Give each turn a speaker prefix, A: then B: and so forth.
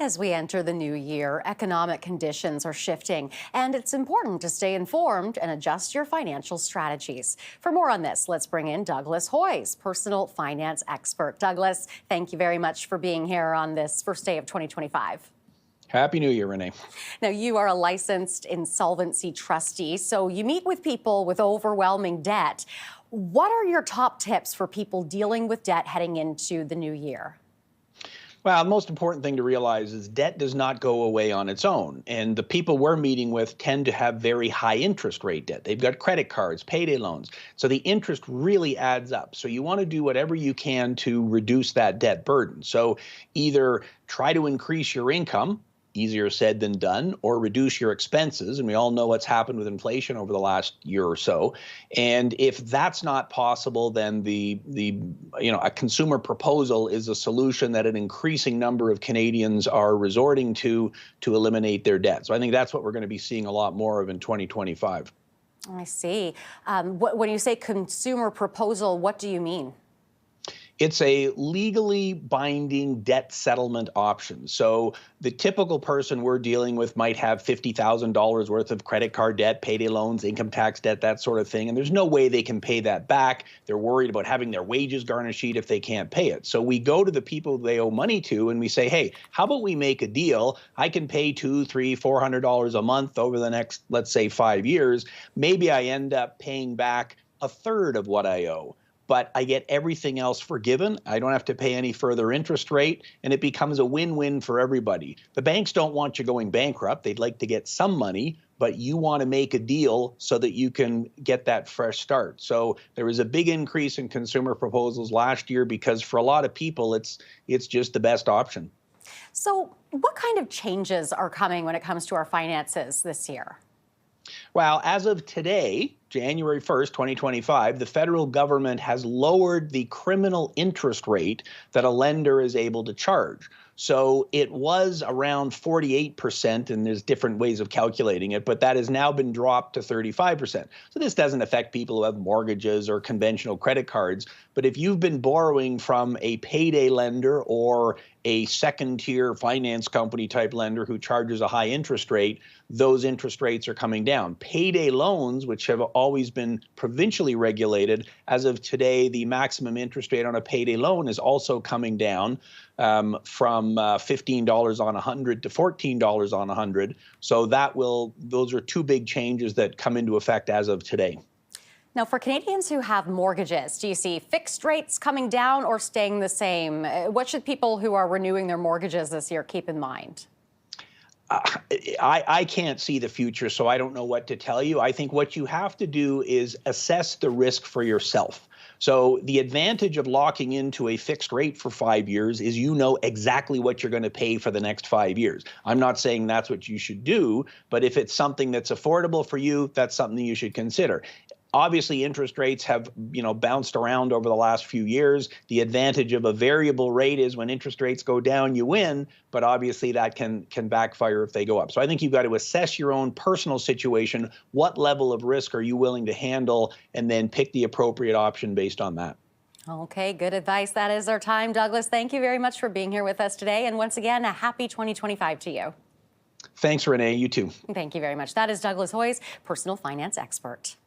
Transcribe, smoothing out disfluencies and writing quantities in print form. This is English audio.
A: As we enter the new year, economic conditions are shifting, and it's important to stay informed and adjust your financial strategies. For more on this, let's bring in Douglas Hoyes, personal finance expert. Douglas, thank you very much for being here on this first day of 2025.
B: Happy New Year, Renee.
A: Now, you are a licensed insolvency trustee, so you meet with people with overwhelming debt. What are your top tips for people dealing with debt heading into the new year?
B: Well, the most important thing to realize is debt does not go away on its own. And the people we're meeting with tend to have very high interest rate debt. They've got credit cards, payday loans. So the interest really adds up. So you want to do whatever you can to reduce that debt burden. So either try to increase your income, easier said than done, or reduce your expenses. And we all know what's happened with inflation over the last year or so. And if that's not possible, then a consumer proposal is a solution that an increasing number of Canadians are resorting to eliminate their debt. So I think that's what we're going to be seeing a lot more of in 2025.
A: I see. When you say consumer proposal, what do you mean?
B: It's a legally binding debt settlement option. So the typical person we're dealing with might have $50,000 worth of credit card debt, payday loans, income tax debt, that sort of thing. And there's no way they can pay that back. They're worried about having their wages garnished if they can't pay it. So we go to the people they owe money to and we say, hey, how about we make a deal? I can pay $200, $300, $400 a month over the next, let's say, 5 years. Maybe I end up paying back a third of what I owe, but I get everything else forgiven. I don't have to pay any further interest rate, and it becomes a win-win for everybody. The banks don't want you going bankrupt. They'd like to get some money, but you want to make a deal so that you can get that fresh start. So there was a big increase in consumer proposals last year because for a lot of people, it's just the best option.
A: So what kind of changes are coming when it comes to our finances this year?
B: Well, as of today, January 1st, 2025, the federal government has lowered the criminal interest rate that a lender is able to charge. So it was around 48%, and there's different ways of calculating it, but that has now been dropped to 35%. So this doesn't affect people who have mortgages or conventional credit cards, but if you've been borrowing from a payday lender or a second-tier finance company type lender who charges a high interest rate, those interest rates are coming down. Payday loans, which have always been provincially regulated, as of today, the maximum interest rate on a payday loan is also coming down from $15 on 100 to $14 on 100. So those are two big changes that come into effect as of today.
A: Now, for Canadians who have mortgages, do you see fixed rates coming down or staying the same? What should people who are renewing their mortgages this year keep in mind?
B: I can't see the future, so I don't know what to tell you. I think what you have to do is assess the risk for yourself. So the advantage of locking into a fixed rate for 5 years is you know exactly what you're going to pay for the next 5 years. I'm not saying that's what you should do, but if it's something that's affordable for you, that's something you should consider. Obviously, interest rates have, bounced around over the last few years. The advantage of a variable rate is when interest rates go down, you win, but obviously that can backfire if they go up. So I think you've got to assess your own personal situation. What level of risk are you willing to handle, and then pick the appropriate option based on that.
A: Okay, good advice. That is our time. Douglas, thank you very much for being here with us today. And once again, a happy 2025 to you.
B: Thanks, Renee. You too.
A: Thank you very much. That is Douglas Hoyes, personal finance expert.